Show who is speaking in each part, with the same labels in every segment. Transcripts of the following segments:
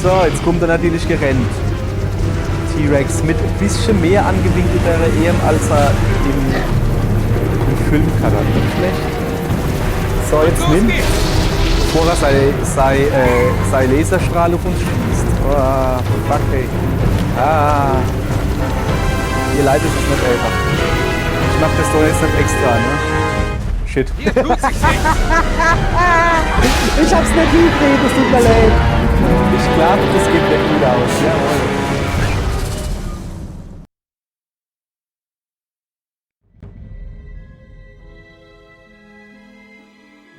Speaker 1: So, jetzt kommt er natürlich gerannt. T-Rex mit ein bisschen mehr angewinkelter EM, als er im Film kann. Nicht schlecht. So, jetzt nimm. Bevor er seine Laserstrahl auf uns schießt. Oh, fuck, ey. Ah. Ihr leidet es nicht einfach. Ich mach das doch jetzt nicht extra, ne? Shit. Ich hab's nicht hingekriegt, es tut mir leid. Ich glaube, das geht nicht gut aus. Jawohl.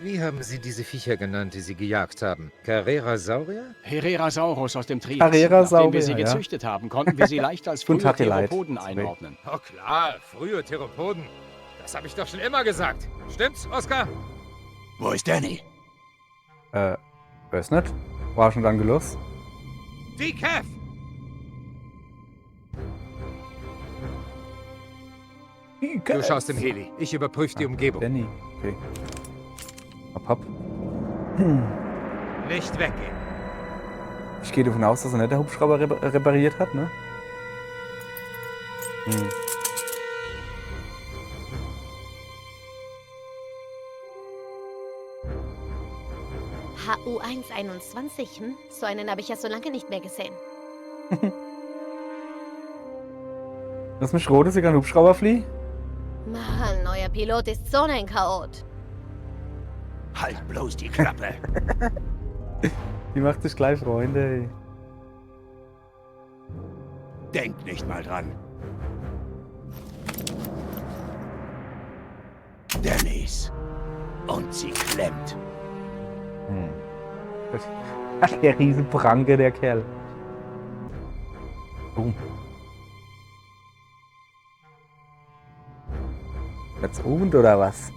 Speaker 2: Wie haben Sie diese Viecher genannt, die Sie gejagt haben? Carrerasaurier?
Speaker 3: Herrerasaurus aus dem Trias.
Speaker 1: Carrerasaurier,
Speaker 3: Nachdem wir sie gezüchtet haben, konnten wir sie leicht als frühe
Speaker 1: Tag, ihr Leid.
Speaker 3: Theropoden einordnen.
Speaker 2: Oh klar, frühe Theropoden. Das habe ich doch schon immer gesagt. Stimmt's, Oskar?
Speaker 4: Wo ist Danny?
Speaker 1: Weiß nicht. War schon dann gelost.
Speaker 2: Die Kev! Du schaust im Heli. Ich überprüfe die Umgebung.
Speaker 1: Danny. Okay. Hopp.
Speaker 2: Nicht weggehen.
Speaker 1: Ich gehe davon aus, dass er nicht der Hubschrauber repariert hat, ne?
Speaker 5: HU121, hm? So einen habe ich ja so lange nicht mehr gesehen.
Speaker 1: Lass mich rot, dass ich kein Hubschrauber fliehe.
Speaker 5: Mann, euer Pilot ist so ein Chaot.
Speaker 4: Halt bloß die Klappe.
Speaker 1: Die macht sich gleich Freunde, ey.
Speaker 4: Denk nicht mal dran. Dennis. Und sie klemmt.
Speaker 1: Der Riesenpranke, der Kerl. Jetzt oben oder was?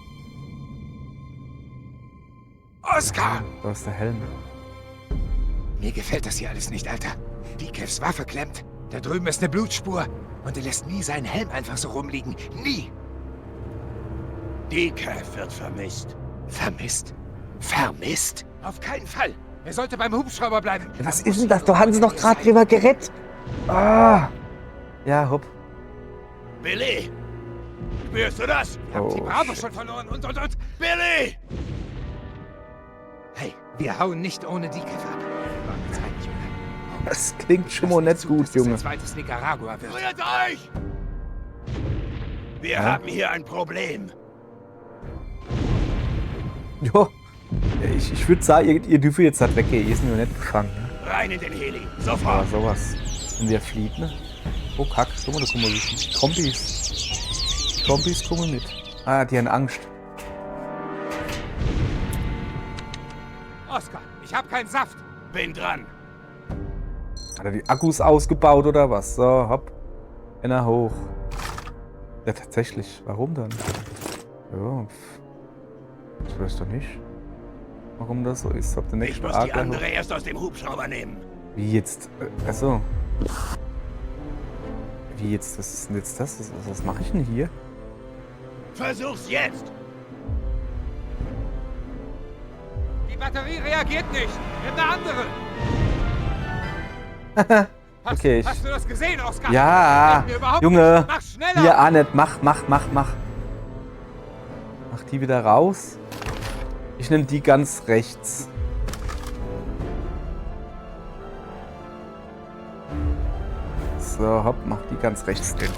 Speaker 4: Oskar!
Speaker 1: Da ist der Helm.
Speaker 2: Mir gefällt das hier alles nicht, Alter. Die Kevs Waffe klemmt. Da drüben ist eine Blutspur. Und er lässt nie seinen Helm einfach so rumliegen. Nie.
Speaker 4: Die Kev wird vermisst.
Speaker 2: Vermisst? Vermisst? Auf keinen Fall. Er sollte beim Hubschrauber bleiben.
Speaker 1: Was ist denn das? Du hast noch gerade drüber gerettet. Ah. Ja, hopp.
Speaker 4: Billy! Spürst du das?
Speaker 2: Ich hab die Bravo
Speaker 1: shit.
Speaker 2: schon verloren und.
Speaker 4: Billy!
Speaker 2: Hey, wir hauen nicht ohne die Kev ab. War Zeit, Junge.
Speaker 1: Das klingt schon mal nicht gut,
Speaker 2: dass es
Speaker 1: Junge.
Speaker 2: ein zweites Nicaragua wird.
Speaker 4: Rührt euch! Wir haben hier ein Problem.
Speaker 1: Jo. Ich würde sagen, ihr dürft jetzt halt weggehen. Ihr ist nur nicht gefangen. Ne?
Speaker 4: Rein in den Heli.
Speaker 1: Aber
Speaker 4: Sofort.
Speaker 1: sowas. Wenn der flieht, ne? Oh, kack. Guck mal, da kommen die Kombis. Die Kombis kommen mit. Ah, die haben Angst.
Speaker 2: Oskar, ich hab keinen Saft.
Speaker 4: Bin dran.
Speaker 1: Hat er die Akkus ausgebaut oder was? So, hopp. Einer hoch. Ja, tatsächlich. Warum dann? Ja, ich weiß doch nicht, warum das so ist. Ob der
Speaker 4: Ich
Speaker 1: nächste
Speaker 4: muss die
Speaker 1: Adler-
Speaker 4: andere erst aus dem Hubschrauber nehmen.
Speaker 1: Wie jetzt? Achso. Wie jetzt? Was ist denn jetzt das? Was mache ich denn hier?
Speaker 4: Versuch's jetzt!
Speaker 2: Die Batterie reagiert nicht. Nimm eine andere.
Speaker 1: Okay,
Speaker 2: Hast du das gesehen, Oskar?
Speaker 1: Ja,
Speaker 2: Geht mir überhaupt
Speaker 1: Junge.
Speaker 2: nicht. Mach schneller.
Speaker 1: Hier, Arnett, mach. Mach die wieder raus. Ich nehme die ganz rechts. So, hopp, mach die ganz rechts drin.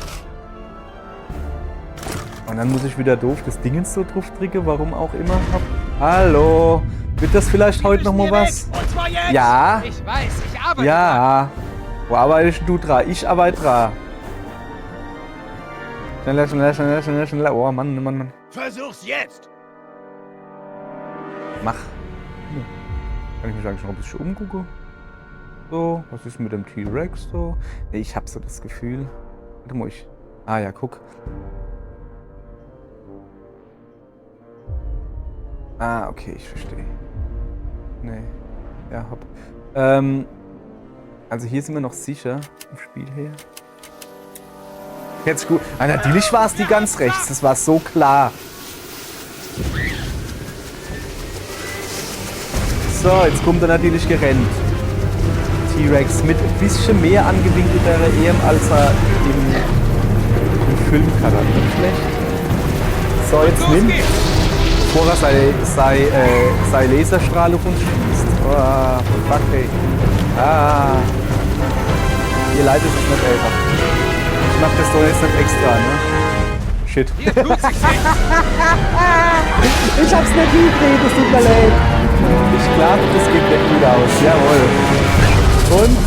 Speaker 1: Und dann muss ich wieder doof das Ding so drauf drücken, warum auch immer. Hopp. Hallo, wird das vielleicht heute noch mal was?
Speaker 2: Und zwar jetzt.
Speaker 1: Ja.
Speaker 2: Ich weiß, ich arbeite dran.
Speaker 1: Ja. Wo arbeitest du dran? Ich arbeite dran. Schneller. Oh, Mann.
Speaker 4: Versuch's jetzt!
Speaker 1: Mach. Kann ich mich eigentlich noch ein bisschen umgucken? So, was ist mit dem T-Rex so? Nee, ich hab so das Gefühl. Warte mal, Ah ja, guck. Ah, okay, ich verstehe. Nee. Ja, hopp. Also hier sind wir noch sicher im Spiel hier. Jetzt gut. Ah, natürlich war es die ganz rechts. Das war so klar. So, jetzt kommt er natürlich gerannt. T-Rex mit ein bisschen mehr angewinkelter EM, als er im Film hat. Nicht schlecht. So, jetzt nimm. Bevor er sei Laserstrahl auf uns schießt. Oh, fuck, ey. Ah. Ihr leidet es nicht einfach. Ich mach das doch jetzt nicht extra, ne? Shit.
Speaker 2: Hier tut sich nichts.
Speaker 1: Ich hab's nicht hingekriegt, es tut mir leid. Ich glaube, das geht nicht gut aus. Jawohl. Und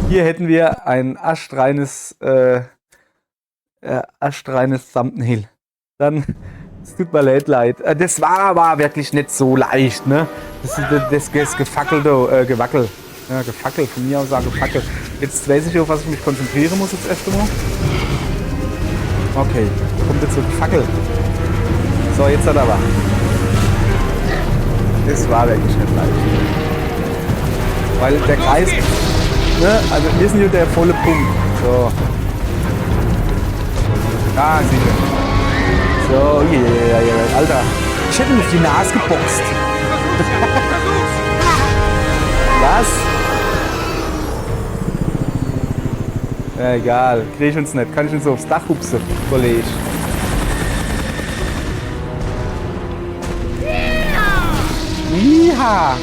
Speaker 1: hier hätten wir ein astreines Thumbnail. Dann, es tut mir leid. Das war aber wirklich nicht so leicht, ne? Das gefackelte, Gewackel. Ja, gefackelt, von mir aus sage gefackelt. Jetzt weiß ich, auf was ich mich konzentrieren muss jetzt erst einmal. Okay, kommt jetzt so gefackelt. So, jetzt hat er aber. Das war wirklich nicht leicht. Weil der Kreis, ne, also wir sind hier der volle Punkt. So. Ah, sicher. So, yeah. Alter. Ich hätte ihn auf die Nase geboxt. Was? Ja, egal. Krieg ich uns nicht. Kann ich uns so aufs Dach hupsen, Kollege. Ja.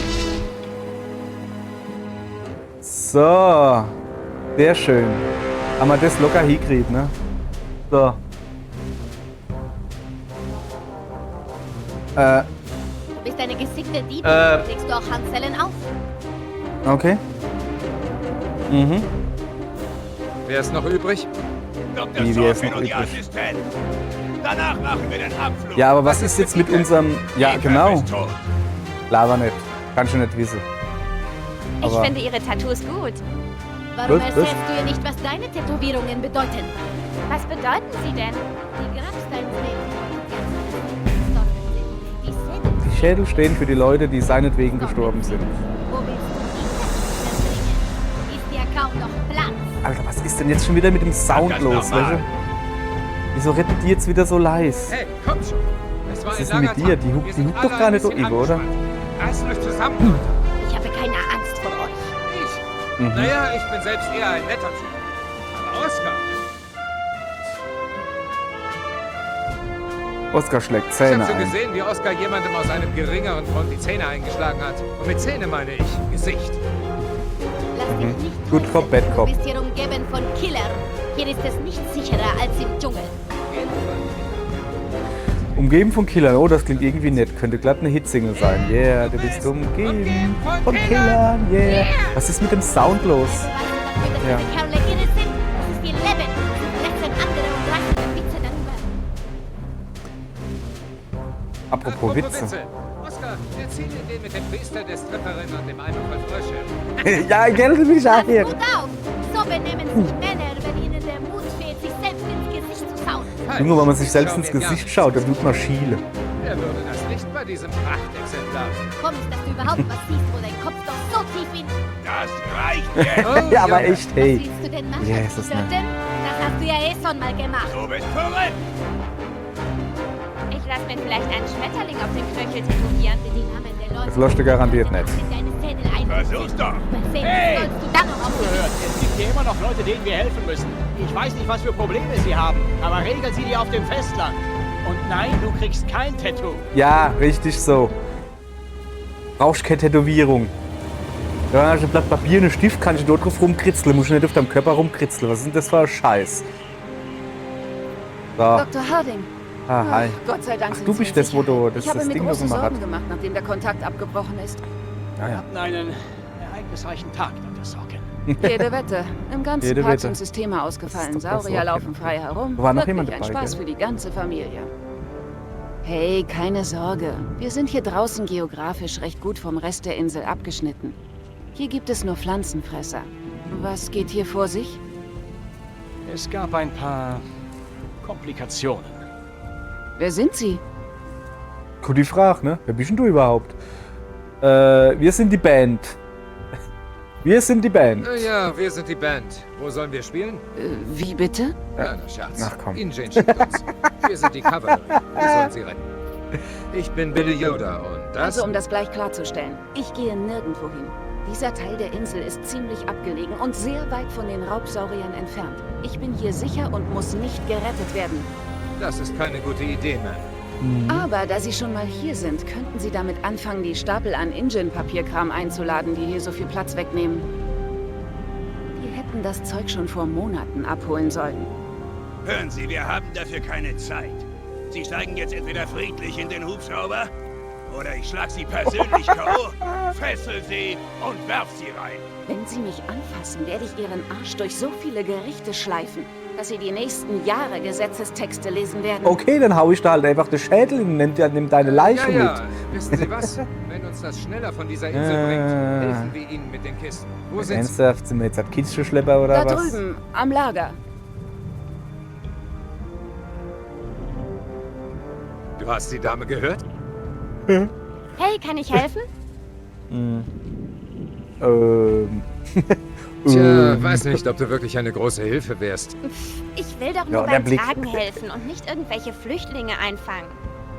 Speaker 1: So. Sehr schön. Haben wir das locker hingekriegt, ne? So.
Speaker 5: Du bist eine gesickte Diebin. Legst du auch Handzellen auf?
Speaker 1: Okay. Mhm.
Speaker 2: Wer ist noch übrig?
Speaker 4: Dr.
Speaker 1: Wie, wer ist
Speaker 4: Sorkin
Speaker 1: noch
Speaker 4: und die
Speaker 1: übrig?
Speaker 4: Assistenten. Danach machen wir den Abflug.
Speaker 1: Ja, aber was ist jetzt mit unserem... Ja,
Speaker 4: Eva
Speaker 1: genau.
Speaker 4: ist tot.
Speaker 1: Lava nicht. Kannst du nicht wissen.
Speaker 6: Ich
Speaker 1: Aber-
Speaker 6: finde ihre Tattoos gut.
Speaker 5: Warum
Speaker 1: Was?
Speaker 5: erzählst du ihr nicht, was deine Tätowierungen bedeuten?
Speaker 6: Was bedeuten sie denn?
Speaker 5: Die Grabsteinswege. Die Szene.
Speaker 1: Die Schädel stehen für die Leute, die seinetwegen gestorben sind.
Speaker 5: Wo willst du die Ist ja kaum noch Platz.
Speaker 1: Alter, was ist denn jetzt schon wieder mit dem Sound
Speaker 4: Das
Speaker 1: los?
Speaker 4: normal.
Speaker 1: Weißt du? Wieso repetiert's wieder so leise?
Speaker 2: Hey, kommt schon. Es war
Speaker 1: Was
Speaker 2: ein
Speaker 1: ist denn mit
Speaker 2: langer
Speaker 1: dir?
Speaker 2: Tag.
Speaker 1: Die hupt-
Speaker 2: Wir
Speaker 1: die
Speaker 2: sind
Speaker 1: hupt doch
Speaker 2: alle
Speaker 1: gar
Speaker 2: ein
Speaker 1: nicht so,
Speaker 2: bisschen
Speaker 1: Ivo, oder?
Speaker 2: angespannt. Reißt euch zusammen, Leute.
Speaker 5: Ich habe keine Angst vor euch.
Speaker 2: Ich?
Speaker 1: Mhm.
Speaker 2: Naja, ich bin selbst eher ein netter Typ. Aber Oskar,
Speaker 1: Oskar schlägt
Speaker 2: ich
Speaker 1: Zähne
Speaker 2: hab schon
Speaker 1: ein.
Speaker 2: gesehen, wie Oskar jemandem aus einem geringeren Front die Zähne eingeschlagen hat. Und mit Zähne meine ich Gesicht.
Speaker 5: Lass dich nicht
Speaker 1: Good Cop, Bad Cop.
Speaker 5: Du bist hier umgeben von Killern. Hier ist es nicht sicherer als im Dschungel.
Speaker 1: Umgeben von Killern. Oh, das klingt irgendwie nett. Könnte glatt eine Hitsingle sein. Yeah, du bist umgeben von Killern. Yeah. Was ist mit dem Sound los?
Speaker 5: Also weißt du dafür, dass
Speaker 1: Ja.
Speaker 5: deine Kerle irre sind? Das ist ihr Leben. Lästern andere und reißen dann Witze darüber.
Speaker 1: Apropos Witze.
Speaker 2: Oskar, erzähl dir den mit dem Priester, der Stripperin und dem Eimer voll Frösche.
Speaker 1: Ja, Geld will ich auch hier.
Speaker 5: Gut auf! So benehmen sich Männer, wenn ihnen der Mut fehlt, sich selbst ins Gesicht zu sauen.
Speaker 1: Nur wenn man sich selbst ins Gesicht schaut, dann tut man Schiele.
Speaker 2: Er würde das nicht bei diesem Prachtexemplar.
Speaker 5: Komisch, dass du überhaupt was siehst, wo dein Kopf doch so tief in...
Speaker 4: Das reicht jetzt.
Speaker 2: Oh,
Speaker 1: Ja, aber
Speaker 2: Junge.
Speaker 1: echt,
Speaker 5: Was
Speaker 1: hey.
Speaker 5: willst du denn machen?
Speaker 1: Jesus, ne.
Speaker 5: Töten? Das hast du ja eh schon mal gemacht.
Speaker 4: Du bist verrückt.
Speaker 6: Ich lasse mir vielleicht einen Schmetterling auf den Knöchel tätowieren.
Speaker 5: Die Namen der Leute...
Speaker 1: Das lässt du garantiert nicht.
Speaker 5: In deine Zähne ein.
Speaker 4: Versuch's doch.
Speaker 5: Übersehen,
Speaker 4: Hey!
Speaker 5: sollst du dann noch auf
Speaker 3: Gehört. Es gibt hier immer noch Leute, denen wir helfen müssen. Ich weiß nicht, was für Probleme sie haben, aber regeln sie die auf dem Festland. Und nein, du kriegst kein Tattoo.
Speaker 1: Ja, richtig so. Brauchst keine Tätowierung. Ja, hast ein Blatt Papier, einen Stift, kannst du dort drauf rumkritzeln. Musst du nicht auf deinem Körper rumkritzeln. Was ist denn das für ein Scheiß? So.
Speaker 7: Dr. Harding.
Speaker 1: Ah, hi.
Speaker 7: Gott sei Dank
Speaker 1: Ach,
Speaker 7: sind
Speaker 1: du
Speaker 7: Sie
Speaker 1: bist
Speaker 7: in
Speaker 1: das, wo du
Speaker 7: Sicherheit.
Speaker 1: das,
Speaker 7: Ich habe
Speaker 1: das
Speaker 7: mir
Speaker 1: Ding
Speaker 7: große
Speaker 1: noch immer
Speaker 7: Sorgen
Speaker 1: hat.
Speaker 7: gemacht, nachdem der Kontakt abgebrochen ist.
Speaker 1: Ja,
Speaker 3: Wir
Speaker 1: ja.
Speaker 3: hatten einen ereignisreichen Tag, Dr. Sorkin.
Speaker 7: Jede Wette. Im ganzen
Speaker 1: Jede
Speaker 7: Park
Speaker 1: Wette.
Speaker 7: sind Systeme ausgefallen.
Speaker 1: Das ist doch das
Speaker 7: Saurier
Speaker 1: Sorgen.
Speaker 7: laufen frei herum.
Speaker 1: War noch
Speaker 7: Wirklich
Speaker 1: jemand
Speaker 7: ein
Speaker 1: dabei,
Speaker 7: Spaß
Speaker 1: gell?
Speaker 7: für die ganze Familie. Hey, keine Sorge. Wir sind hier draußen geografisch recht gut vom Rest der Insel abgeschnitten. Hier gibt es nur Pflanzenfresser. Was geht hier vor sich?
Speaker 3: Es gab ein paar Komplikationen.
Speaker 7: Wer sind Sie?
Speaker 1: Gute Frage, ne? Wer bist denn du überhaupt? Wir sind die Band. Wir sind die Band.
Speaker 2: Ja, wir sind die Band. Wo sollen wir spielen?
Speaker 7: Wie bitte?
Speaker 2: Kleiner Scherz.
Speaker 1: Ach, komm.
Speaker 2: Injane schickt uns. Wir sind die Kavallerie. Wir sollen sie retten. Ich bin Billy Yoda und
Speaker 7: Also um das gleich klarzustellen, ich gehe nirgendwo hin. Dieser Teil der Insel ist ziemlich abgelegen und sehr weit von den Raubsauriern entfernt. Ich bin hier sicher und muss nicht gerettet werden.
Speaker 2: Das ist keine gute Idee, Mann.
Speaker 7: Aber da Sie schon mal hier sind, könnten Sie damit anfangen, die Stapel an Ingen-Papierkram einzuladen, die hier so viel Platz wegnehmen. Wir hätten das Zeug schon vor Monaten abholen sollen.
Speaker 4: Hören Sie, wir haben dafür keine Zeit. Sie steigen jetzt entweder friedlich in den Hubschrauber oder ich schlag Sie persönlich K.O., fessel Sie und werf Sie rein.
Speaker 7: Wenn Sie mich anfassen, werde ich Ihren Arsch durch so viele Gerichte schleifen, dass Sie die nächsten Jahre Gesetzestexte lesen werden.
Speaker 1: Okay, dann hau ich da halt einfach den Schädel und nimm deine Leiche mit.
Speaker 2: Wissen Sie was? Wenn uns das schneller von dieser Insel bringt, helfen wir Ihnen mit den Kisten. Wo sind Sie?
Speaker 1: Ernsthaft, sind wir jetzt ein Kistschlepper oder
Speaker 7: Da
Speaker 1: was?
Speaker 7: drüben, am Lager.
Speaker 2: Du hast die Dame gehört?
Speaker 6: Hey, kann ich helfen?
Speaker 2: Tja, weiß nicht, ob du wirklich eine große Hilfe wärst.
Speaker 6: Ich will doch
Speaker 1: Ja,
Speaker 6: nur
Speaker 1: der
Speaker 6: beim
Speaker 1: Blick.
Speaker 6: Tragen helfen und nicht irgendwelche Flüchtlinge einfangen.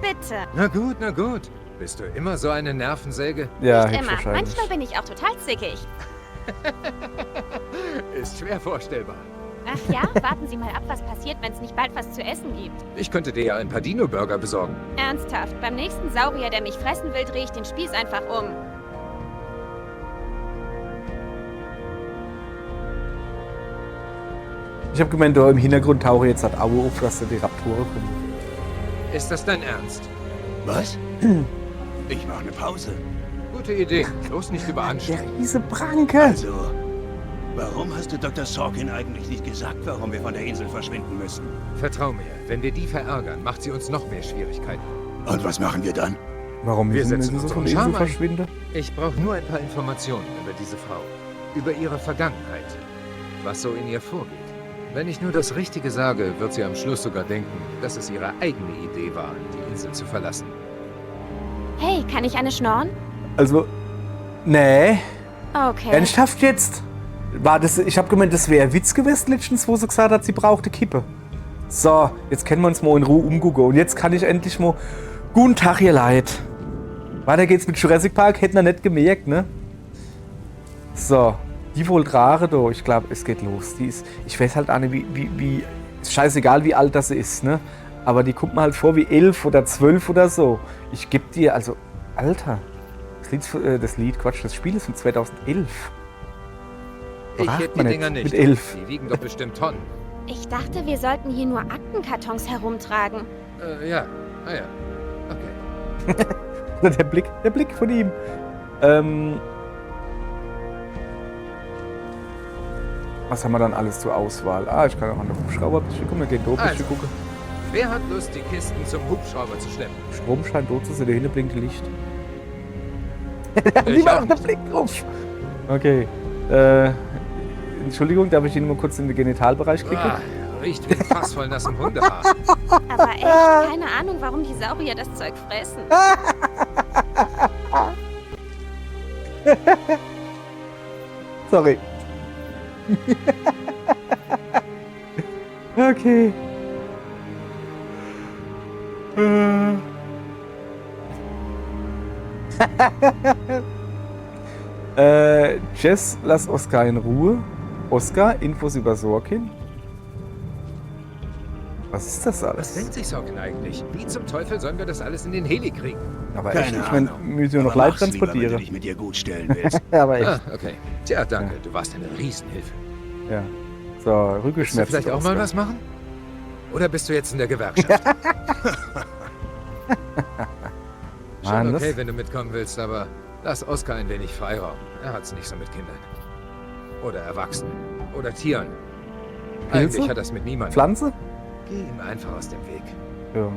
Speaker 6: Bitte.
Speaker 2: Na gut, na gut. Bist du immer so eine Nervensäge?
Speaker 1: Ja,
Speaker 6: Nicht immer.
Speaker 1: höchstwahrscheinlich.
Speaker 6: Manchmal bin ich auch total zickig.
Speaker 2: Ist schwer vorstellbar.
Speaker 6: Ach ja, warten Sie mal ab, was passiert, wenn es nicht bald was zu essen gibt.
Speaker 2: Ich könnte dir ja ein paar Dino-Burger besorgen.
Speaker 6: Ernsthaft, beim nächsten Saurier, der mich fressen will, drehe ich den Spieß einfach um.
Speaker 1: Ich habe gemeint, da im Hintergrund tauche jetzt halt Aue auf, dass da die Raptoren kommen.
Speaker 2: Ist das dein Ernst?
Speaker 4: Was? Ich mache eine Pause.
Speaker 2: Gute Idee. Bloß nicht
Speaker 1: Der
Speaker 2: überanstrengen.
Speaker 1: riese Pranke!
Speaker 4: Also, warum hast du Dr. Sorkin eigentlich nicht gesagt, warum wir von der Insel verschwinden müssen?
Speaker 2: Vertrau mir, wenn wir die verärgern, macht sie uns noch mehr Schwierigkeiten.
Speaker 4: Und was machen wir dann?
Speaker 1: Warum
Speaker 2: Wir
Speaker 1: müssen
Speaker 2: setzen
Speaker 1: wir so
Speaker 2: unseren
Speaker 1: von der Insel
Speaker 2: Charme ein.
Speaker 1: verschwinden?
Speaker 2: Ich brauche nur ein paar Informationen über diese Frau. Über ihre Vergangenheit. Was so in ihr vorgeht. Wenn ich nur das Richtige sage, wird sie am Schluss sogar denken, dass es ihre eigene Idee war, die Insel zu verlassen.
Speaker 6: Hey, kann ich eine schnorren?
Speaker 1: Also, nee.
Speaker 6: Okay.
Speaker 1: Ernsthaft jetzt? War das, ich habe gemeint, das wäre ein Witz gewesen letztens, wo sie gesagt hat, sie brauchte Kippe. So, jetzt können wir uns mal in Ruhe umgucken. Und jetzt kann ich endlich mal... Guten Tag, ihr Leid. Weiter geht's mit Jurassic Park, hätten wir nicht gemerkt, ne? So, die Voltrare da, ich glaube, es geht los. Die ist, ich weiß halt auch nicht, wie ist scheißegal, wie alt das ist, ne? Aber die kommt mir halt vor wie 11 oder 12 oder so. Ich geb dir, also, Alter. Das Spiel ist von 2011.
Speaker 2: Ich
Speaker 1: Braucht
Speaker 2: heb die
Speaker 1: man
Speaker 2: Dinger
Speaker 1: nicht
Speaker 2: nicht.
Speaker 1: mit 11.
Speaker 2: Die wiegen doch bestimmt Tonnen.
Speaker 6: Ich dachte, wir sollten hier nur Aktenkartons herumtragen.
Speaker 2: Ja. Ah ja. Okay.
Speaker 1: Der Blick von ihm. Was haben wir dann alles zur Auswahl? Ah, ich kann auch an der Hubschrauber ein bisschen gucken. Wir gehen da ein bisschen gucken.
Speaker 2: Wer hat Lust, die Kisten zum Hubschrauber zu schleppen?
Speaker 1: Strom scheint dort zu sein, da hinten blinkt Licht.
Speaker 2: Ich auch
Speaker 1: der Blick drauf. Okay. Entschuldigung, darf ich Ihnen mal kurz in den Genitalbereich klicken?
Speaker 2: Ah, riecht wie ein Fass voll nassem Hundehaar.
Speaker 6: Aber echt, keine Ahnung, warum die Saurier das Zeug fressen.
Speaker 1: Sorry. Okay. Jess, lass Oskar in Ruhe. Oskar, Infos über Sorkin. Was ist das
Speaker 2: Was
Speaker 1: alles?
Speaker 2: denkt sich Sorkin eigentlich? Wie zum Teufel sollen wir das alles in den Heli kriegen?
Speaker 1: Aber
Speaker 4: Keine
Speaker 1: echt, ich meine,
Speaker 4: Ahnung.
Speaker 1: müssen wir noch
Speaker 4: Aber
Speaker 1: Leid
Speaker 4: mach's lieber, wenn du
Speaker 1: transportieren.
Speaker 4: dich mit dir gut stellen willst.
Speaker 1: Aber echt.
Speaker 2: Ah, okay. Tja, danke. Du warst eine Riesenhilfe.
Speaker 1: Ja. So,
Speaker 2: Willst du
Speaker 1: Rückenschmerzen.
Speaker 2: vielleicht auch mal was machen? Oder bist du jetzt in der Gewerkschaft? Schon
Speaker 1: Mann,
Speaker 2: okay,
Speaker 1: das-
Speaker 2: wenn du mitkommen willst, aber lass Oskar ein wenig Freiraum. Er hat's nicht so mit Kindern. Oder Erwachsenen. Oder Tieren.
Speaker 1: Pilze?
Speaker 2: Eigentlich hat das mit niemandem.
Speaker 1: Pflanze?
Speaker 2: Geh ihm einfach aus dem Weg.
Speaker 1: Ja.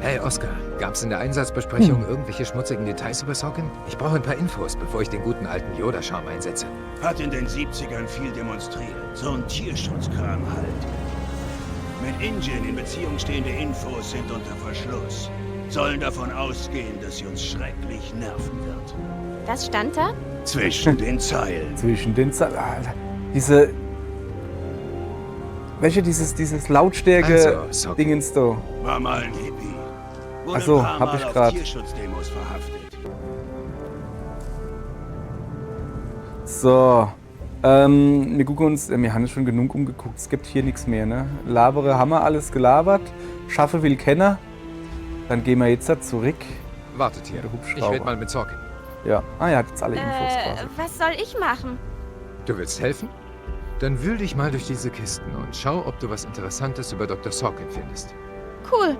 Speaker 2: Hey Oskar, gab's in der Einsatzbesprechung irgendwelche schmutzigen Details über Sorkin? Ich brauche ein paar Infos, bevor ich den guten alten Yoda-Charme einsetze.
Speaker 4: Hat in den 70ern viel demonstriert. So ein Tierschutzkram halt. Mit Ingen in Beziehung stehende Infos sind unter Verschluss. Sollen davon ausgehen, dass sie uns schrecklich nerven wird.
Speaker 6: Was stand da?
Speaker 4: Zwischen den Zeilen.
Speaker 1: Zwischen den Alter, diese. Welche dieses
Speaker 2: Also,
Speaker 1: Lautstärke-Dingens da?
Speaker 4: War mal ein Hippie. Wurde
Speaker 1: Ach so,
Speaker 4: ein paar
Speaker 1: hab
Speaker 4: Mal
Speaker 1: ich
Speaker 4: auf
Speaker 1: grad.
Speaker 4: Tierschutzdemos verhaftet.
Speaker 1: So. Wir gucken uns, wir haben schon genug umgeguckt. Es gibt hier nichts mehr, ne? Labere haben wir alles gelabert. Schaffe will Kenner. Dann gehen wir jetzt da zurück.
Speaker 2: Wartet hier.
Speaker 1: Der
Speaker 2: Ich
Speaker 1: Hubschrauber.
Speaker 2: rede mal mit Sorkin.
Speaker 1: Ja. Ah, er hat jetzt alle Infos quasi.
Speaker 6: Was soll ich machen?
Speaker 2: Du willst helfen? Dann wühl dich mal durch diese Kisten und schau, ob du was Interessantes über Dr. Sorkin findest.
Speaker 6: Cool.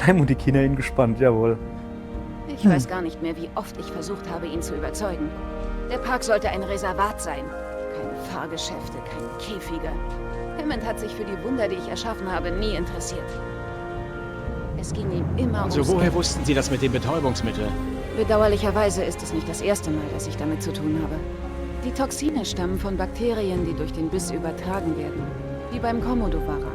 Speaker 1: Leimund die Kinder ihn gespannt, jawohl.
Speaker 7: Ich weiß gar nicht mehr, wie oft ich versucht habe, ihn zu überzeugen. Der Park sollte ein Reservat sein. Keine Fahrgeschäfte, keine Käfige. Hammond hat sich für die Wunder, die ich erschaffen habe, nie interessiert. Es ging ihm immer
Speaker 3: Also
Speaker 7: ums
Speaker 3: woher
Speaker 7: Geld.
Speaker 3: wussten Sie das mit dem Betäubungsmittel?
Speaker 7: Bedauerlicherweise ist es nicht das erste Mal, dass ich damit zu tun habe. Die Toxine stammen von Bakterien, die durch den Biss übertragen werden. Wie beim Komodo-Wara.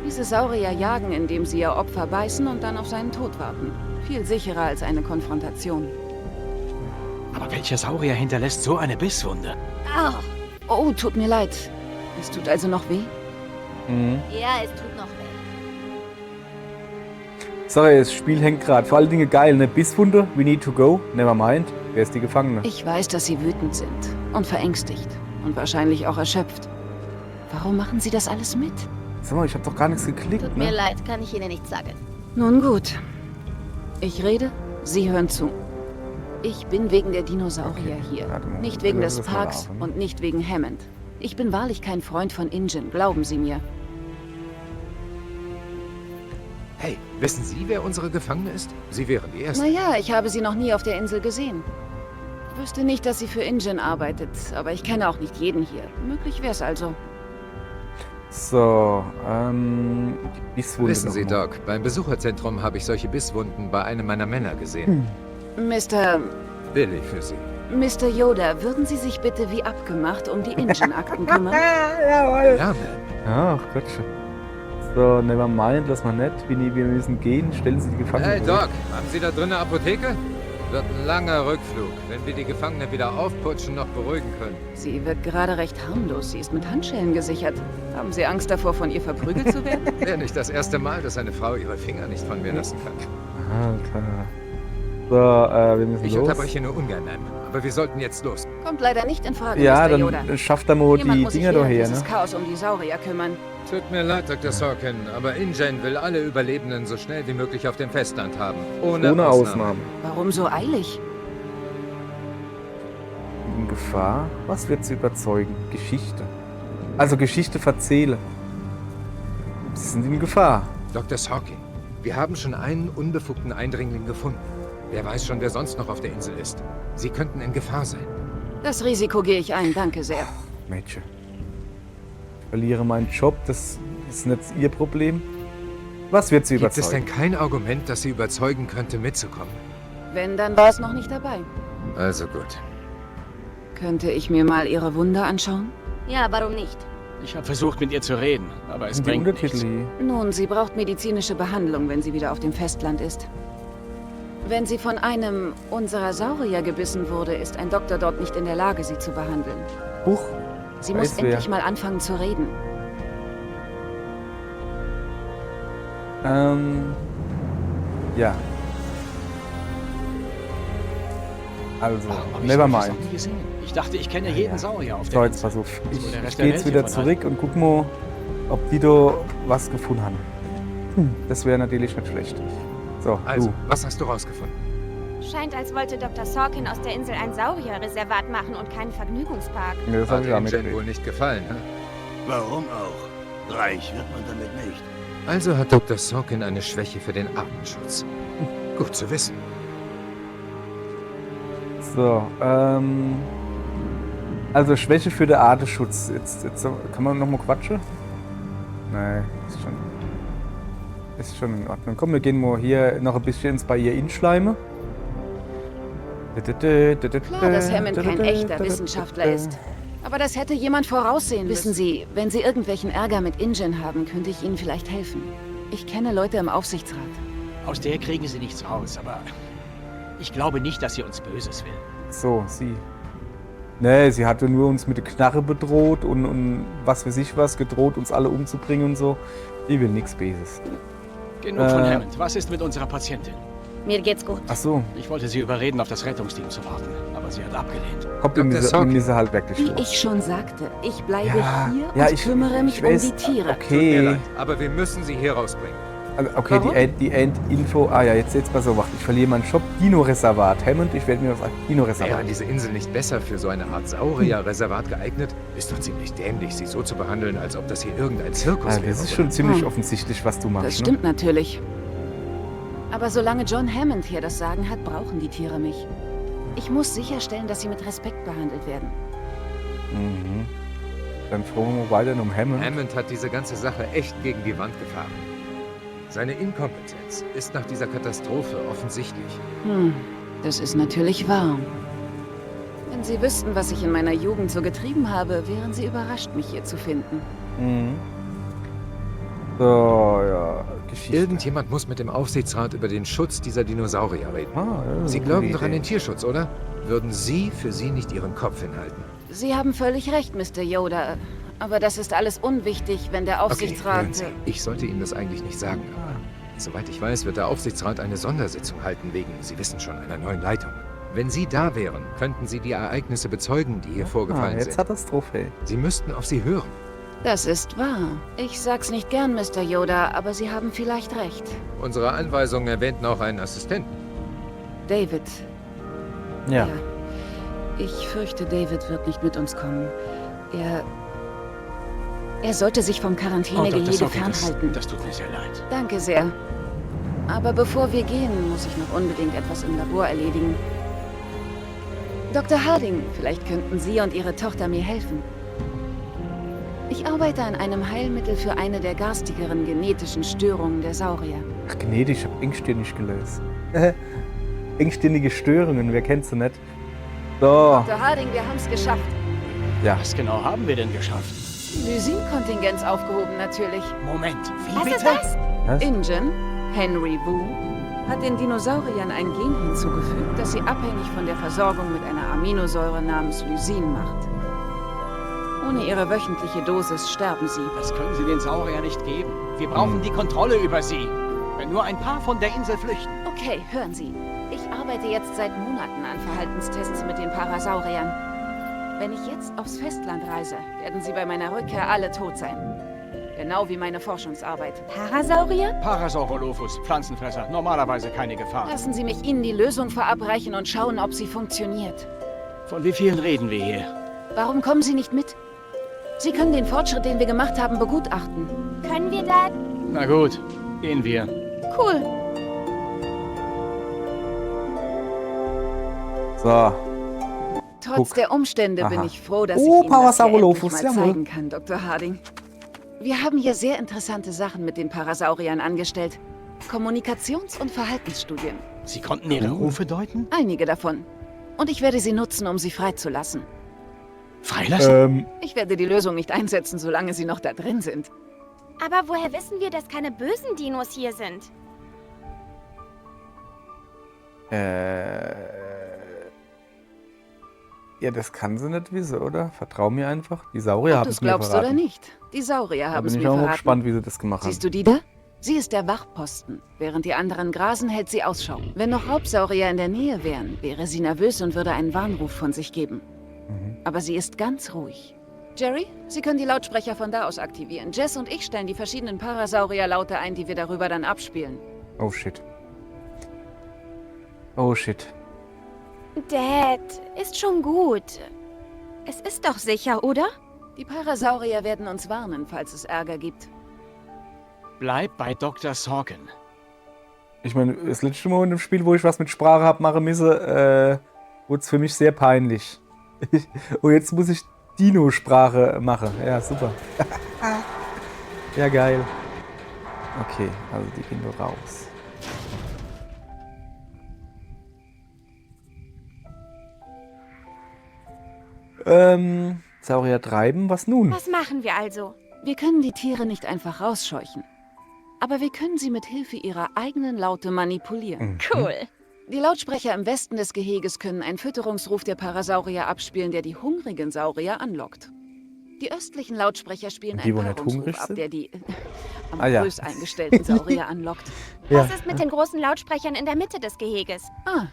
Speaker 7: Diese Saurier jagen, indem sie ihr Opfer beißen und dann auf seinen Tod warten. Viel sicherer als eine Konfrontation.
Speaker 3: Aber welcher Saurier hinterlässt so eine Bisswunde?
Speaker 5: Au.
Speaker 7: Oh, tut mir leid. Es tut also noch weh?
Speaker 1: Mhm.
Speaker 5: Ja, es tut noch weh.
Speaker 1: Sorry, das Spiel hängt gerade. Vor allen Dingen geil, ne? Bisswunde, we need to go. Never mind. Wer ist die Gefangene?
Speaker 7: Ich weiß, dass sie wütend sind und verängstigt und wahrscheinlich auch erschöpft. Warum machen sie das alles mit?
Speaker 1: Sag mal, ich hab doch gar nichts geklickt,
Speaker 5: Tut mir
Speaker 1: ne?
Speaker 5: leid, kann ich Ihnen nicht sagen.
Speaker 7: Nun gut. Ich rede, Sie hören zu. Ich bin wegen der Dinosaurier hier.
Speaker 1: Warte mal,
Speaker 7: Nicht wegen
Speaker 1: lass
Speaker 7: des
Speaker 1: das mal
Speaker 7: Parks
Speaker 1: laufen.
Speaker 7: und nicht wegen Hammond. Ich bin wahrlich kein Freund von Ingen, glauben Sie mir.
Speaker 2: Hey, wissen Sie, wer unsere Gefangene ist? Sie wären die Erste.
Speaker 7: Naja, ich habe sie noch nie auf der Insel gesehen. Ich wüsste nicht, dass sie für Ingen arbeitet, aber ich kenne auch nicht jeden hier. Möglich wär's also.
Speaker 1: So, die Bisswunde.
Speaker 2: Wissen Sie,
Speaker 1: noch mal.
Speaker 2: Doc, beim Besucherzentrum habe ich solche Bisswunden bei einem meiner Männer gesehen.
Speaker 7: Mr.
Speaker 2: Billig für Sie.
Speaker 7: Mr. Yoda, würden Sie sich bitte wie abgemacht um die Ingen-Akten kümmern?
Speaker 2: Ja, Ma'am.
Speaker 1: Ach, Gottchen. So, never mind, lass mal nicht. Wir müssen gehen. Stellen Sie die Gefangene
Speaker 2: Hey,
Speaker 1: zurück.
Speaker 2: Doc, haben Sie da drin eine Apotheke? Wird ein langer Rückflug, wenn wir die Gefangene wieder aufputschen, noch beruhigen können.
Speaker 7: Sie wirkt gerade recht harmlos. Sie ist mit Handschellen gesichert. Haben Sie Angst davor, von ihr verprügelt zu werden?
Speaker 2: Wäre nicht das erste Mal, dass eine Frau ihre Finger nicht von mir lassen kann.
Speaker 1: Alter. So, wir müssen
Speaker 2: Ich
Speaker 1: los.
Speaker 2: unterbreche nur ungern, Ma'am, aber wir sollten jetzt los.
Speaker 7: Kommt leider nicht in Frage,
Speaker 1: Ja,
Speaker 7: Mr. Yoda.
Speaker 1: dann schafft er mal
Speaker 7: Jemand
Speaker 1: die
Speaker 7: muss sich
Speaker 1: Dinger doch
Speaker 7: während
Speaker 1: her,
Speaker 7: dieses
Speaker 1: ne?
Speaker 7: Chaos um die Saurier kümmern.
Speaker 2: Tut mir leid, Dr. Sorkin, aber InGen will alle Überlebenden so schnell wie möglich auf dem Festland haben. Ohne
Speaker 1: Ausnahmen.
Speaker 7: Warum so eilig?
Speaker 1: In Gefahr? Was wird sie überzeugen? Geschichte. Also Geschichte verzähle. Sie sind in Gefahr.
Speaker 2: Dr. Sorkin, wir haben schon einen unbefugten Eindringling gefunden. Wer weiß schon, wer sonst noch auf der Insel ist. Sie könnten in Gefahr sein.
Speaker 7: Das Risiko gehe ich ein, danke sehr.
Speaker 1: Mädchen. Ich verliere meinen Job, das ist nicht ihr Problem. Was wird sie
Speaker 2: Gibt es denn
Speaker 1: überzeugen?
Speaker 2: kein Argument, das Sie überzeugen könnte, mitzukommen?
Speaker 7: Wenn, dann war es noch nicht dabei.
Speaker 2: Also gut.
Speaker 7: Könnte ich mir mal Ihre Wunde anschauen?
Speaker 5: Ja, warum nicht?
Speaker 3: Ich habe versucht, mit ihr zu reden, aber es
Speaker 1: Die
Speaker 3: bringt
Speaker 1: Untertitel
Speaker 3: nichts.
Speaker 1: hier.
Speaker 7: Nun, sie braucht medizinische Behandlung, wenn sie wieder auf dem Festland ist. Wenn sie von einem unserer Saurier gebissen wurde, ist ein Doktor dort nicht in der Lage, sie zu behandeln.
Speaker 1: Huch.
Speaker 7: Sie
Speaker 1: Weiß
Speaker 7: muss
Speaker 1: wer.
Speaker 7: endlich mal anfangen zu reden.
Speaker 1: Ja. Also,
Speaker 3: Aber
Speaker 1: never
Speaker 3: ich hab das
Speaker 1: mind.
Speaker 3: noch nie gesehen. Ich dachte, ich kenne jeden Saurier auf
Speaker 1: So,
Speaker 3: der
Speaker 1: jetzt
Speaker 3: Insel.
Speaker 1: pass auf.
Speaker 3: Das ist wohl der
Speaker 1: Ich
Speaker 3: Rest der
Speaker 1: gehe jetzt
Speaker 3: Welt
Speaker 1: wieder
Speaker 3: hiervon
Speaker 1: zurück und guck mal, ob die da was gefunden haben. Das wäre natürlich nicht schlecht. So,
Speaker 2: Also, was hast du rausgefunden?
Speaker 6: Scheint, als wollte Dr. Sorkin aus der Insel ein Saurierreservat machen und keinen Vergnügungspark.
Speaker 1: du. Ja, das habe
Speaker 2: Hat
Speaker 1: ich auch
Speaker 2: InGen
Speaker 1: mitgekriegt.
Speaker 2: wohl nicht gefallen, ne?
Speaker 4: Warum auch? Reich wird man damit nicht.
Speaker 2: Also hat Dr. Sorkin eine Schwäche für den Artenschutz. Gut zu wissen.
Speaker 1: So, also Schwäche für den Artenschutz. Jetzt kann man noch mal quatschen? Nein, ist schon in Ordnung. Komm, wir gehen mal hier noch ein bisschen ins Barrier inschleimen.
Speaker 7: Klar, dass Hammond kein echter Wissenschaftler ist. Aber das hätte jemand voraussehen müssen. Wissen Sie, wenn Sie irgendwelchen Ärger mit InGen haben, könnte ich Ihnen vielleicht helfen. Ich kenne Leute im Aufsichtsrat.
Speaker 3: Aus der kriegen sie nichts raus, aber ich glaube nicht, dass sie uns Böses will.
Speaker 1: So, sie. Nee, sie hatte nur uns mit der Knarre bedroht und was weiß ich was, gedroht, uns alle umzubringen und so. Die will nichts Böses.
Speaker 3: Genug von Hammond. Was ist mit unserer Patientin?
Speaker 5: Mir geht's gut.
Speaker 1: Ach so,
Speaker 3: Ich wollte sie überreden, auf das Rettungsteam zu warten, aber sie hat abgelehnt.
Speaker 1: kommt in
Speaker 2: Dr.
Speaker 1: diese,
Speaker 2: Sorkin.
Speaker 1: in diese halt wirklich
Speaker 7: Wie
Speaker 1: vor.
Speaker 7: ich schon sagte, ich bleibe
Speaker 1: Ja,
Speaker 7: hier
Speaker 1: ja,
Speaker 7: und
Speaker 1: ich-
Speaker 7: kümmere mich
Speaker 1: ich
Speaker 7: um
Speaker 1: weiß.
Speaker 7: die Tiere.
Speaker 2: Tut mir
Speaker 1: Okay,
Speaker 2: leid, aber wir müssen sie hier rausbringen.
Speaker 1: also, okay,
Speaker 7: Warum?
Speaker 1: die Endinfo. Ah ja, jetzt mal so, wacht. Ich verliere meinen Shop. Dino-Reservat. Hammond, ich werde mir was Dino-Reservat.
Speaker 2: Wäre diese Insel nicht besser für so eine Art Saurier-Reservat geeignet? Ist doch ziemlich dämlich, sie so zu behandeln, als ob das hier irgendein Zirkus
Speaker 1: Ah,
Speaker 2: wäre.
Speaker 1: das ist
Speaker 2: oder?
Speaker 1: schon ziemlich
Speaker 7: Hm.
Speaker 1: offensichtlich, was du machst.
Speaker 7: Das stimmt natürlich. Aber solange John Hammond hier das Sagen hat, brauchen die Tiere mich. Ich muss sicherstellen, dass sie mit Respekt behandelt werden.
Speaker 1: Ne? Mhm. Dann fragen wir weiter um Hammond.
Speaker 2: Hammond hat diese ganze Sache echt gegen die Wand gefahren. Seine Inkompetenz ist nach dieser Katastrophe offensichtlich.
Speaker 7: Das ist natürlich wahr. Wenn Sie wüssten, was ich in meiner Jugend so getrieben habe, wären Sie überrascht, mich hier zu finden.
Speaker 1: Mhm. So, ja, Geschichte.
Speaker 2: Irgendjemand muss mit dem Aufsichtsrat über den Schutz dieser Dinosaurier reden.
Speaker 1: Ah, ja,
Speaker 2: Sie
Speaker 1: gute
Speaker 2: glauben doch an
Speaker 1: Idee.
Speaker 2: den Tierschutz, oder? Würden Sie für sie nicht Ihren Kopf hinhalten?
Speaker 7: Sie haben völlig recht, Mr. Yoda. Aber das ist alles unwichtig, wenn der
Speaker 2: Okay,
Speaker 7: Aufsichtsrat...
Speaker 2: hören Sie. Ich sollte Ihnen das eigentlich nicht sagen, aber soweit ich weiß, wird der Aufsichtsrat eine Sondersitzung halten wegen, Sie wissen schon, einer neuen Leitung. Wenn Sie da wären, könnten Sie die Ereignisse bezeugen, die hier vorgefallen
Speaker 1: jetzt
Speaker 2: sind.
Speaker 1: hat das Trophäe.
Speaker 2: Sie müssten auf sie hören.
Speaker 7: Das ist wahr. Ich sag's nicht gern, Mr. Yoda, aber Sie haben vielleicht recht.
Speaker 2: Unsere Anweisungen erwähnten auch einen Assistenten.
Speaker 7: David.
Speaker 1: Ja.
Speaker 7: Ich fürchte, David wird nicht mit uns kommen. Er sollte sich vom
Speaker 3: Dr.
Speaker 7: Quarantänegehege
Speaker 3: Sorkin,
Speaker 7: fernhalten.
Speaker 3: das tut mir sehr leid.
Speaker 7: Danke sehr. Aber bevor wir gehen, muss ich noch unbedingt etwas im Labor erledigen. Dr. Harding, vielleicht könnten Sie und Ihre Tochter mir helfen. Ich arbeite an einem Heilmittel für eine der garstigeren genetischen Störungen der Saurier.
Speaker 1: Ach, gnädig, ich hab engstirnig gelöst. Engstirnige Störungen, wer kennt sie nicht? So,
Speaker 7: Dr. Harding, wir haben's geschafft.
Speaker 1: ja.
Speaker 3: Was genau haben wir denn geschafft?
Speaker 7: Lysin-Kontingenz aufgehoben, natürlich.
Speaker 3: Moment, wie
Speaker 5: Was
Speaker 3: bitte?
Speaker 5: ist das?
Speaker 1: Was?
Speaker 7: Ingen, Henry Wu, hat den Dinosauriern ein Gen hinzugefügt, das sie abhängig von der Versorgung mit einer Aminosäure namens Lysin macht. Ohne ihre wöchentliche Dosis sterben sie.
Speaker 3: Das können Sie den Saurier nicht geben. Wir brauchen die Kontrolle über sie. Wenn nur ein paar von der Insel flüchten.
Speaker 7: Okay, hören Sie. Ich arbeite jetzt seit Monaten an Verhaltenstests mit den Parasauriern. Wenn ich jetzt aufs Festland reise, werden sie bei meiner Rückkehr alle tot sein. Genau wie meine Forschungsarbeit.
Speaker 5: Parasaurier?
Speaker 3: Parasaurolophus, Pflanzenfresser, normalerweise keine Gefahr.
Speaker 7: Lassen Sie mich Ihnen die Lösung verabreichen und schauen, ob sie funktioniert.
Speaker 3: Von wie vielen reden wir hier?
Speaker 7: Warum kommen Sie nicht mit? Sie können den Fortschritt, den wir gemacht haben, begutachten.
Speaker 5: Können wir da...
Speaker 3: Na gut, gehen wir.
Speaker 7: Cool.
Speaker 1: So.
Speaker 7: Trotz
Speaker 1: Guck.
Speaker 7: der Umstände bin
Speaker 1: Aha.
Speaker 7: ich froh, dass
Speaker 1: Oh,
Speaker 7: ich Ihnen das hier
Speaker 1: Parasaurolophus,
Speaker 7: endlich mal
Speaker 1: jawohl.
Speaker 7: zeigen kann, Dr. Harding. Wir haben hier sehr interessante Sachen mit den Parasauriern angestellt. Kommunikations- und Verhaltensstudien.
Speaker 3: Sie konnten Ihre Rufe deuten?
Speaker 7: Einige davon. Und ich werde sie nutzen, um sie freizulassen.
Speaker 3: Freilassen?
Speaker 7: Ich werde die Lösung nicht einsetzen, solange sie noch da drin sind.
Speaker 5: Aber woher wissen wir, dass keine bösen Dinos hier sind?
Speaker 1: Ja, das kann sie nicht wissen, oder? Vertrau mir einfach. Die Saurier
Speaker 7: Ob
Speaker 1: haben
Speaker 7: du
Speaker 1: es
Speaker 7: es
Speaker 1: mir
Speaker 7: glaubst
Speaker 1: verraten.
Speaker 7: oder nicht. Die Saurier
Speaker 1: Da
Speaker 7: haben
Speaker 1: bin
Speaker 7: es
Speaker 1: ich
Speaker 7: mir
Speaker 1: auch mal
Speaker 7: verraten.
Speaker 1: gespannt, wie sie das gemacht haben.
Speaker 7: Siehst du die da? Sie ist der Wachposten. Während die anderen grasen, hält sie Ausschau. Wenn noch Raubsaurier in der Nähe wären, wäre sie nervös und würde einen Warnruf von sich geben. Aber sie ist ganz ruhig. Jerry, Sie können die Lautsprecher von da aus aktivieren. Jess und ich stellen die verschiedenen Parasaurier-Laute ein, die wir darüber dann abspielen.
Speaker 1: Oh shit. Oh shit.
Speaker 5: Dad, ist schon gut. Es ist doch sicher, oder?
Speaker 7: Die Parasaurier werden uns warnen, falls es Ärger gibt.
Speaker 3: Bleib bei Dr. Sorkin.
Speaker 1: Ich meine, das letzte Mal in dem Spiel, wo ich was mit Sprache habe machen müssen, wurde es für mich sehr peinlich. Und jetzt muss ich Dino-Sprache machen. Ja, super. Ja, geil. Okay, also die gehen nur raus. Saurier treiben, was nun?
Speaker 5: Was machen wir also?
Speaker 7: Wir können die Tiere nicht einfach rausscheuchen. Aber wir können sie mit Hilfe ihrer eigenen Laute manipulieren.
Speaker 5: Cool.
Speaker 7: Die Lautsprecher im Westen des Geheges können einen Fütterungsruf der Parasaurier abspielen, der die hungrigen Saurier anlockt. Die östlichen Lautsprecher spielen
Speaker 1: Und die,
Speaker 7: einen
Speaker 1: wo nicht
Speaker 7: Paarungsruf
Speaker 1: hungrig
Speaker 7: ab,
Speaker 1: sind?
Speaker 7: der die
Speaker 1: Ah, ja.
Speaker 7: amorös eingestellten Saurier anlockt.
Speaker 1: Ja.
Speaker 6: Was ist mit den großen Lautsprechern in der Mitte des Geheges?
Speaker 7: Ah,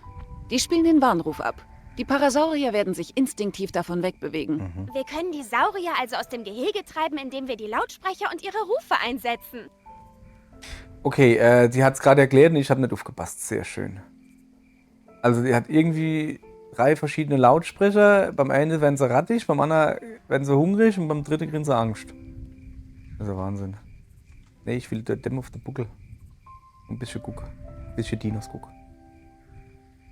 Speaker 7: die spielen den Warnruf ab. Die Parasaurier werden sich instinktiv davon wegbewegen.
Speaker 6: Wir können die Saurier also aus dem Gehege treiben, indem wir die Lautsprecher und ihre Rufe einsetzen.
Speaker 1: Okay, sie hat es gerade erklärt und ich habe nicht aufgepasst. Sehr schön. Also die hat irgendwie 3 verschiedene Lautsprecher. Beim einen werden sie rattig, beim anderen werden sie hungrig und beim dritten kriegen sie Angst. Das ist ja Wahnsinn. Nee, ich will dem auf den Buckel. Ein bisschen gucken. Ein bisschen Dinos gucken.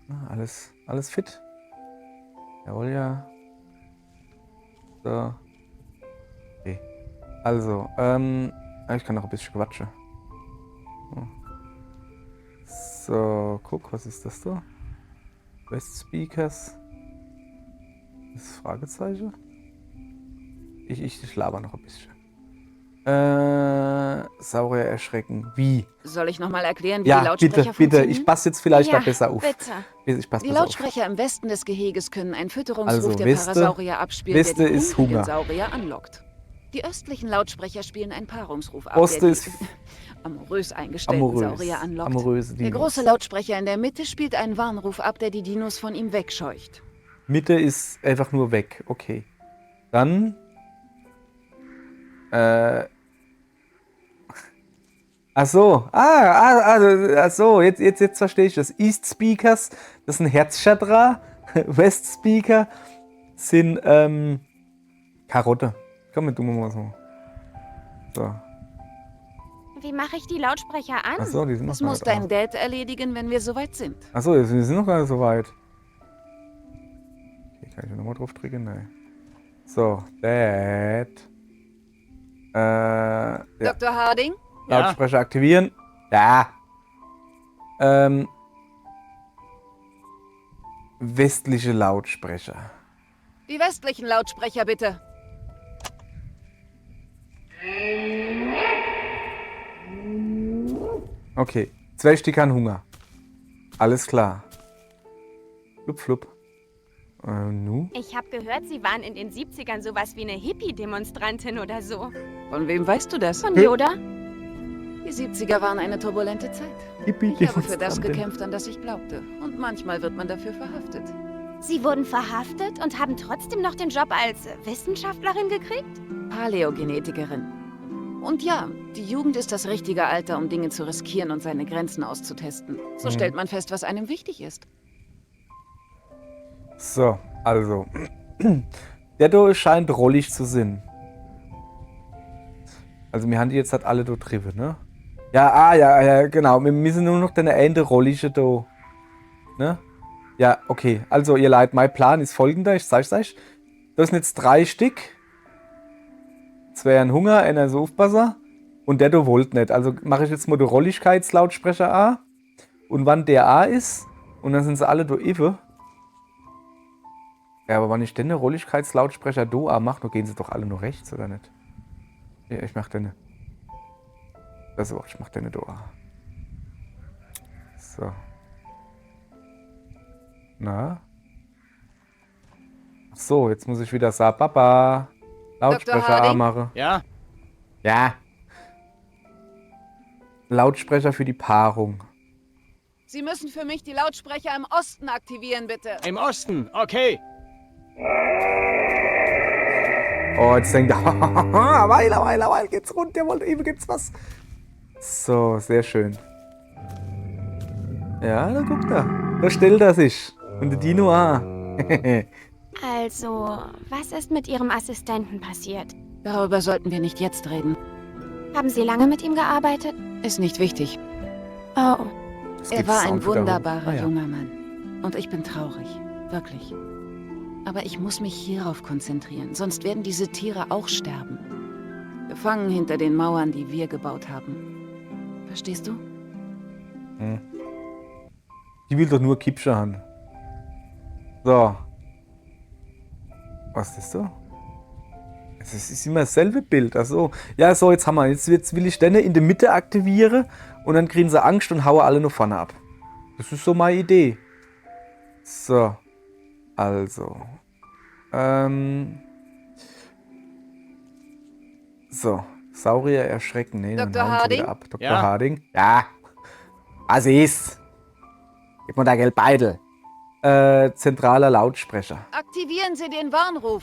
Speaker 1: Ah, alles fit. Jawohl, ja. So. Okay. Also, ich kann noch ein bisschen quatschen. So, guck, was ist das da? West Speakers. Das Fragezeichen? Ich laber noch ein bisschen. Saurier erschrecken. Wie?
Speaker 7: Soll ich nochmal erklären, wie die
Speaker 1: Ja,
Speaker 7: Lautsprecher
Speaker 1: bitte.
Speaker 7: funktionieren?
Speaker 1: Ich passe jetzt vielleicht
Speaker 6: Ja,
Speaker 1: da besser auf.
Speaker 6: bitte.
Speaker 1: Ich passe
Speaker 7: Die
Speaker 1: besser auf.
Speaker 7: Lautsprecher im Westen des Geheges können einen Fütterungsruf
Speaker 1: Also,
Speaker 7: der
Speaker 1: Weste-
Speaker 7: Parasaurier abspielen,
Speaker 1: Weste
Speaker 7: der die
Speaker 1: ist
Speaker 7: hungrigen
Speaker 1: Hunger.
Speaker 7: Saurier anlockt. Die östlichen Lautsprecher spielen einen Paarungsruf ab,
Speaker 1: Oste
Speaker 7: der
Speaker 1: ist
Speaker 7: die amorös eingestellten
Speaker 1: amorös.
Speaker 7: Saurier anlockt.
Speaker 1: Amoröse
Speaker 7: Der
Speaker 1: Dinos.
Speaker 7: große Lautsprecher in der Mitte spielt einen Warnruf ab, der die Dinos von ihm wegscheucht.
Speaker 1: Mitte ist einfach nur weg. Okay. Dann. Ach so. Ach so. Jetzt verstehe ich das. East Speakers, das sind Herzchadra. West Speaker sind Karotte. Komm, wir tun mal so. So.
Speaker 6: Wie mache ich die Lautsprecher an?
Speaker 1: Ach so, die sind noch
Speaker 7: Das
Speaker 1: gar
Speaker 7: muss
Speaker 1: nicht
Speaker 7: dein
Speaker 1: drauf.
Speaker 7: Dad erledigen, wenn wir soweit sind.
Speaker 1: Ach so, wir sind noch gar nicht so weit. Okay, kann ich nochmal drauf drücken? Nein. So, Dad. Ja.
Speaker 7: Dr. Harding?
Speaker 3: Ja.
Speaker 1: Lautsprecher aktivieren. Ja. Westliche Lautsprecher.
Speaker 7: Die westlichen Lautsprecher, bitte.
Speaker 1: Okay. Zwerchtick an Hunger. Alles klar. Flup, flup. Nu?
Speaker 6: Ich habe gehört, Sie waren in den 70ern sowas wie eine Hippie-Demonstrantin oder so.
Speaker 7: Von wem weißt du das?
Speaker 6: Von Yoda?
Speaker 7: Die 70er waren eine turbulente Zeit. Ich habe für das gekämpft, an das ich glaubte. Und manchmal wird man dafür verhaftet.
Speaker 6: Sie wurden verhaftet und haben trotzdem noch den Job als Wissenschaftlerin gekriegt?
Speaker 7: Paläogenetikerin. Und ja, die Jugend ist das richtige Alter, um Dinge zu riskieren und seine Grenzen auszutesten. So stellt man fest, was einem wichtig ist.
Speaker 1: So, also. Der da scheint rollig zu sein. Also wir haben die jetzt halt alle da drin, ne? Ja, ja, genau. Wir müssen nur noch den Ende rollige da. Ne? Ja, okay. Also ihr Leid, mein Plan ist folgender. Ich zeig's euch. Das sind jetzt 3 Stück. 2 an Hunger, einer so Aufpasser. Und der da wollt nicht. Also mache ich jetzt mal den Rolligkeitslautsprecher A. Und wann der A ist, und dann sind sie alle da Ive. Ja, aber wenn ich den Rolligkeitslautsprecher do A mache, dann gehen sie doch alle nur rechts, oder nicht? Ja, ich mach den. Also, ich mach den do A. So. Na? Ach so, jetzt muss ich wieder sagen, Papa. Lautsprecher A
Speaker 7: Harding?
Speaker 1: machen.
Speaker 3: Ja?
Speaker 1: Ja. Lautsprecher für die Paarung.
Speaker 7: Sie müssen für mich die Lautsprecher im Osten aktivieren, bitte.
Speaker 3: Im Osten, okay.
Speaker 1: Oh, jetzt denkt er, weil geht's rund, der wollte eben gibt's was. So, sehr schön. Ja, da guckt er. Da stellt er sich. Und der Dino A.
Speaker 6: Also, was ist mit Ihrem Assistenten passiert?
Speaker 7: Darüber sollten wir nicht jetzt reden.
Speaker 6: Haben Sie lange mit ihm gearbeitet?
Speaker 7: Ist nicht wichtig.
Speaker 6: Oh,
Speaker 7: Er war ein
Speaker 1: Soundfütterung.
Speaker 7: wunderbarer
Speaker 1: Ah, ja.
Speaker 7: junger Mann. Und ich bin traurig. Wirklich. Aber ich muss mich hierauf konzentrieren, sonst werden diese Tiere auch sterben. Gefangen hinter den Mauern, die wir gebaut haben. Verstehst du?
Speaker 1: Die will doch nur Kippsche haben. So. Was ist das so? Es ist immer dasselbe Bild. Achso. Ja, so, jetzt haben wir. Jetzt will ich den in der Mitte aktivieren und dann kriegen sie Angst und hauen alle nur vorne ab. Das ist so meine Idee. So. Also. So, Saurier erschrecken. Nee, dann
Speaker 7: Dr.
Speaker 1: hauen sie wieder
Speaker 7: Harding?
Speaker 1: ab. Dr.
Speaker 3: Ja?
Speaker 1: Harding? Ja. Was ist? Gib mir da Geldbeutel. Zentraler Lautsprecher.
Speaker 7: Aktivieren Sie den Warnruf.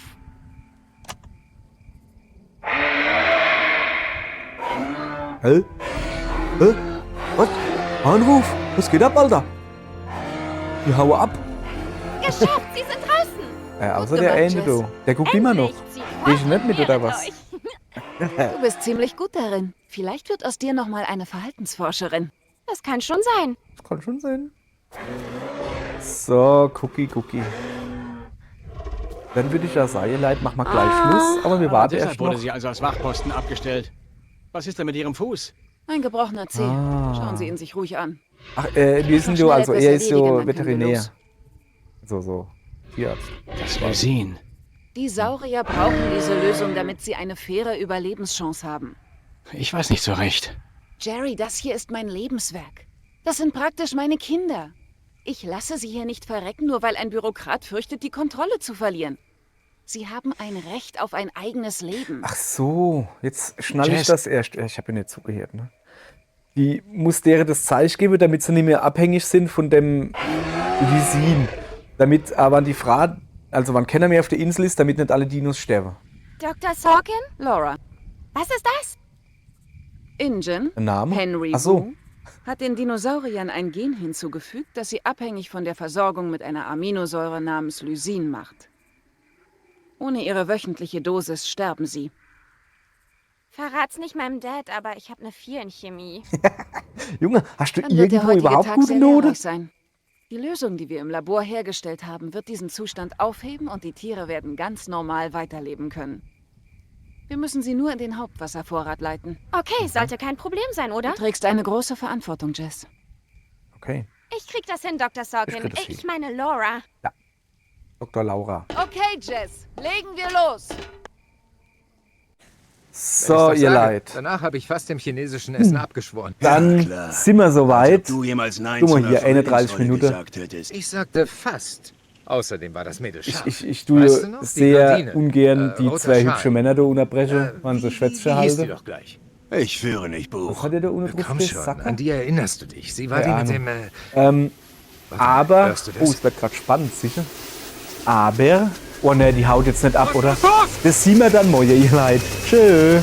Speaker 1: Hä? Hä? Was? Anruf? Was geht ab, Alter? Die hauen ab.
Speaker 5: Geschafft, Sie sind draußen.
Speaker 1: Außer der
Speaker 7: gemacht,
Speaker 1: Ende,
Speaker 7: Jess.
Speaker 1: du. Der guckt immer noch.
Speaker 5: Endlich, Sie
Speaker 1: Geh ich nicht mit, oder
Speaker 5: konzentriert
Speaker 1: was?
Speaker 5: euch.
Speaker 7: Du bist ziemlich gut darin. Vielleicht wird aus dir nochmal eine Verhaltensforscherin.
Speaker 5: Das kann schon sein.
Speaker 1: Das kann schon sein. So, Cookie. Dann würde ich ja sagen, Leute, mach mal gleich Schluss. Aber wir warten
Speaker 3: Deshalb
Speaker 1: erst
Speaker 3: wurde
Speaker 1: noch.
Speaker 3: sie also als Wachposten abgestellt. Was ist denn mit ihrem Fuß?
Speaker 7: Ein gebrochener Zeh.
Speaker 1: Ah.
Speaker 7: Schauen Sie ihn sich ruhig an.
Speaker 1: Ach, wir sind
Speaker 7: Schnell
Speaker 1: ja, also
Speaker 7: etwas
Speaker 1: er ist
Speaker 7: erledigen,
Speaker 1: ja
Speaker 7: dann können wir
Speaker 1: Veterinär.
Speaker 7: los.
Speaker 1: So. Tierarzt.
Speaker 3: Das Lysin.
Speaker 7: Die Saurier brauchen diese Lösung, damit sie eine faire Überlebenschance haben.
Speaker 3: Ich weiß nicht so recht.
Speaker 7: Jerry, das hier ist mein Lebenswerk. Das sind praktisch meine Kinder. Ich lasse sie hier nicht verrecken, nur weil ein Bürokrat fürchtet, die Kontrolle zu verlieren. Sie haben ein Recht auf ein eigenes Leben.
Speaker 1: Ach so, jetzt schnall ich
Speaker 3: Jess.
Speaker 1: das erst. Ich habe ja nicht zugehört, ne? Die muss deren das Zeichen geben, damit sie nicht mehr abhängig sind von dem Lysin. Damit aber die Frage, also wann keiner mehr auf der Insel ist, damit nicht alle Dinos sterben.
Speaker 5: Dr. Sorkin?
Speaker 7: Laura,
Speaker 5: Was ist das?
Speaker 7: Ingen,
Speaker 1: Ein Name?
Speaker 7: Henry
Speaker 1: Ach so.
Speaker 7: Wu, hat den Dinosauriern ein Gen hinzugefügt, das sie abhängig von der Versorgung mit einer Aminosäure namens Lysin macht. Ohne ihre wöchentliche Dosis sterben sie.
Speaker 5: Verrat's nicht meinem Dad, aber ich habe eine 4 in Chemie.
Speaker 1: Junge, hast du
Speaker 7: Dann wird der
Speaker 1: irgendwo
Speaker 7: heutige
Speaker 1: überhaupt
Speaker 7: Tag
Speaker 1: gute
Speaker 7: sehr
Speaker 1: Note?
Speaker 7: lehrreich sein. Die Lösung, die wir im Labor hergestellt haben, wird diesen Zustand aufheben und die Tiere werden ganz normal weiterleben können. Wir müssen sie nur in den Hauptwasservorrat leiten.
Speaker 5: Okay, sollte kein Problem sein, oder?
Speaker 7: Du trägst eine große Verantwortung, Jess.
Speaker 1: Okay,
Speaker 5: Ich krieg das hin, Dr. Sorkin.
Speaker 1: Ich krieg das
Speaker 5: Ich
Speaker 1: hin.
Speaker 5: meine Laura.
Speaker 1: Dr. Laura.
Speaker 7: Okay, Jess, legen wir los.
Speaker 1: So,
Speaker 2: Wenn ich's
Speaker 1: ihr
Speaker 2: doch sage.
Speaker 1: Leid.
Speaker 2: Danach habe ich fast dem chinesischen Essen abgeschworen.
Speaker 1: Dann
Speaker 4: klar.
Speaker 1: sind wir soweit.
Speaker 4: Als ob du jemals Nein
Speaker 1: Guck mal
Speaker 4: zu
Speaker 1: hier,
Speaker 4: einer
Speaker 1: 31
Speaker 4: Frühlingsrolle
Speaker 1: Minuten.
Speaker 4: gesagt hättest.
Speaker 2: Ich sagte fast. Außerdem war das Mädel scharf.
Speaker 1: Ich tue
Speaker 2: Weißt du noch? Die
Speaker 1: sehr
Speaker 2: Blondine.
Speaker 1: ungern die
Speaker 2: Roter
Speaker 1: zwei
Speaker 2: Schal.
Speaker 1: hübsche Männer da unterbrechen, wann sie
Speaker 2: Wie
Speaker 1: Schwätzchen
Speaker 2: hieß die
Speaker 1: halten.
Speaker 2: doch gleich?
Speaker 4: Ich führe nicht
Speaker 1: Was
Speaker 4: Buch.
Speaker 1: hat der da ohne drauf
Speaker 2: Komm schon,
Speaker 1: Sacker?
Speaker 2: an die erinnerst du dich. Sie war
Speaker 1: Keine
Speaker 2: die mit
Speaker 1: Ahnung.
Speaker 2: dem... Warte,
Speaker 1: Aber,
Speaker 2: hörst du das?
Speaker 1: oh, es wird gerade spannend, sicher. Aber, oh ne, die haut jetzt nicht ab, oder? Das sehen wir dann morgen, ihr Leid. Tschö.